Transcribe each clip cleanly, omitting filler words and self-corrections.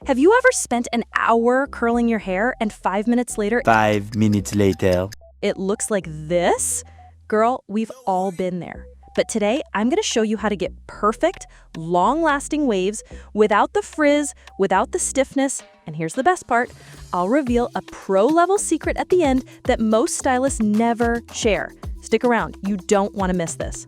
Have you ever spent an hour curling your hair and 5 minutes later, 5 minutes later. it looks like this? Girl, we've all been there. But today, I'm going to show you how to get perfect, long-lasting waves without the frizz, without the stiffness, and here's the best part, I'll reveal a pro-level secret at the end that most stylists never share. Stick around, you don't want to miss this.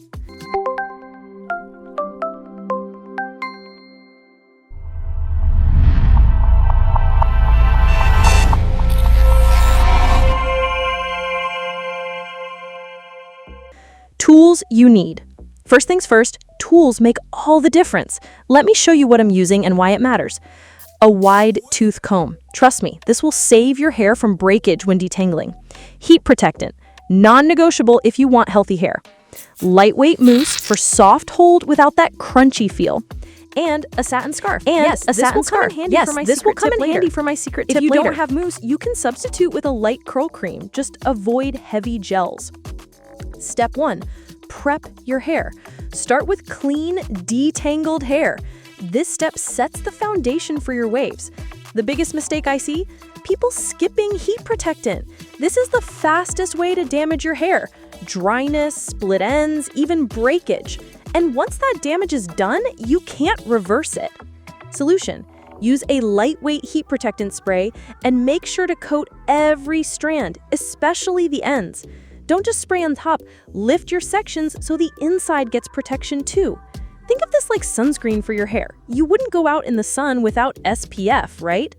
Tools you need. First things first, tools make all the difference. Let me show you what I'm using and why it matters. A wide tooth comb. Trust me, this will save your hair from breakage when detangling. Heat protectant. Non-negotiable if you want healthy hair. Lightweight mousse for soft hold without that crunchy feel. And a satin scarf. Yes, a satin scarf. This will come in handy for my secret tip If you later. don't have mousse, you can substitute with a light curl cream. Just avoid heavy gels. Step 1, prep your hair. Start with clean, detangled hair. This step sets the foundation for your waves. The biggest mistake I see? People skipping heat protectant. This is the fastest way to damage your hair. Dryness, split ends, even breakage. And once that damage is done, you can't reverse it. Solution: use a lightweight heat protectant spray and make sure to coat every strand, especially the ends. Don't just spray on top, lift your sections so the inside gets protection too. Think of this like sunscreen for your hair. You wouldn't go out in the sun without SPF, right?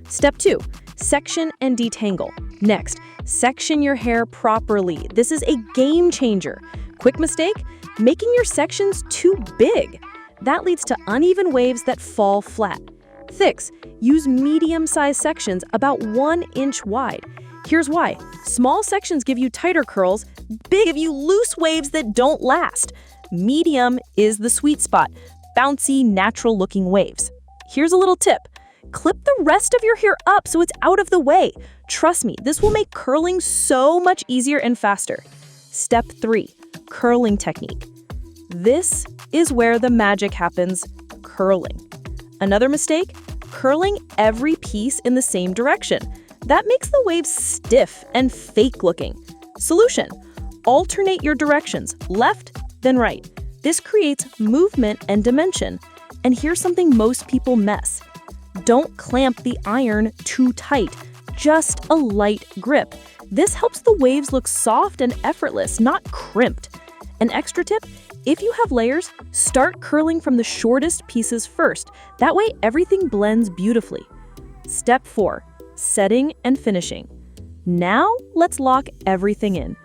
Step 2, section and detangle. Next, section your hair properly. This is a game changer. Quick mistake? Making your sections too big. That leads to uneven waves that fall flat. Fix: use medium-sized sections about 1 inch wide. Here's why. Small sections give you tighter curls, big give you loose waves that don't last. Medium is the sweet spot, bouncy, natural-looking waves. Here's a little tip. Clip the rest of your hair up so it's out of the way. Trust me, this will make curling so much easier and faster. Step 3, curling technique. This is where the magic happens, curling. Another mistake? Curling every piece in the same direction. That makes the waves stiff and fake-looking. Solution: alternate your directions, left, then right. This creates movement and dimension. And here's something most people miss. Don't clamp the iron too tight, just a light grip. This helps the waves look soft and effortless, not crimped. An extra tip: if you have layers, start curling from the shortest pieces first. That way everything blends beautifully. Step 4, setting and finishing. Now let's lock everything in.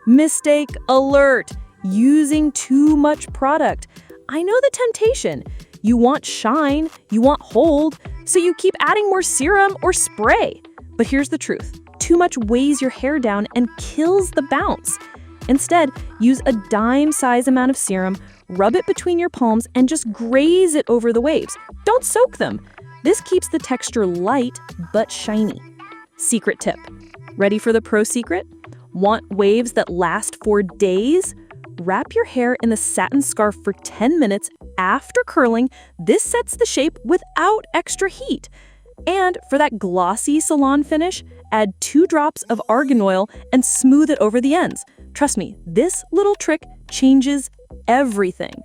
Mistake alert! Using too much product. I know the temptation. You want shine, you want hold, so you keep adding more serum or spray. But here's the truth. Too much weighs your hair down and kills the bounce. Instead, use a dime-size amount of serum, rub it between your palms, and just graze it over the waves. Don't soak them. This keeps the texture light but shiny. Secret tip. Ready for the pro secret? Want waves that last for days? Wrap your hair in the satin scarf for 10 minutes after curling. This sets the shape without extra heat. And for that glossy salon finish, add 2 drops of argan oil and smooth it over the ends. Trust me, this little trick changes everything.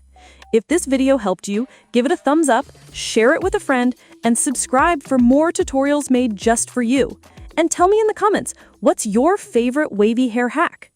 If this video helped you, give it a thumbs up, share it with a friend, and subscribe for more tutorials made just for you. And tell me in the comments, what's your favorite wavy hair hack?